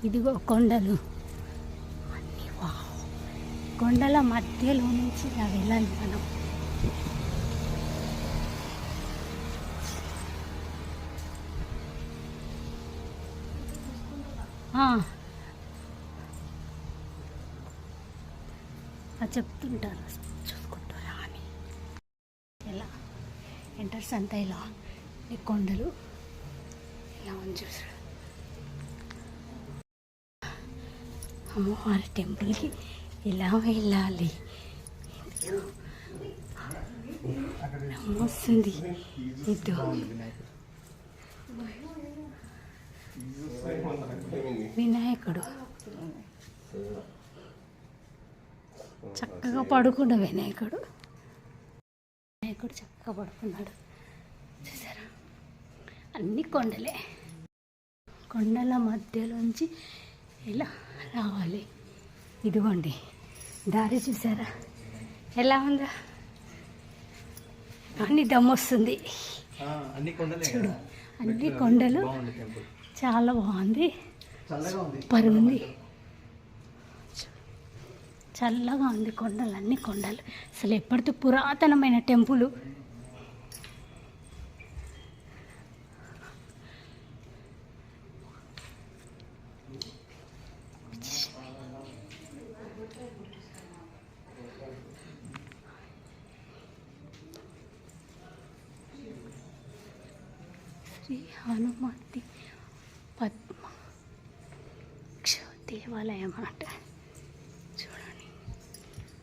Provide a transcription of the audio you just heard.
ఇదిగో కొండలు అన్నీ. వావ్, కొండల మధ్యలో నుంచి ఇలా వెళ్ళాలి మనం. చెప్తుంటారు చూసుకుంటారా అని. ఇలా ఎంటర్స్ అంతా ఇలా ఈ కొండలు ఇలా ఉంది చూసాడు. అమ్మవారి టెంపుల్కి ఇలా వెళ్ళాలి. వస్తుంది ఇటు వినాయకుడు చక్కగా పడుకున్న వినాయకుడు చక్కగా పడుకున్నాడు చూసారా. అన్ని కొండలే, కొండల మధ్యలోంచి ఇలా రావాలి. ఇదిగోండి దారి చూసారా ఎలా ఉందా. అన్ని దమ్మొస్తుంది చూడు, అన్ని కొండలు. చాలా బాగుంది, పరుగుంది, చల్లగా ఉంది. కొండలు అన్ని కొండలు, అసలు ఎప్పటితో పురాతనమైన టెంపుల్. శ్రీ హనుమతి పద్మ దేవాలయం అన్నమాట.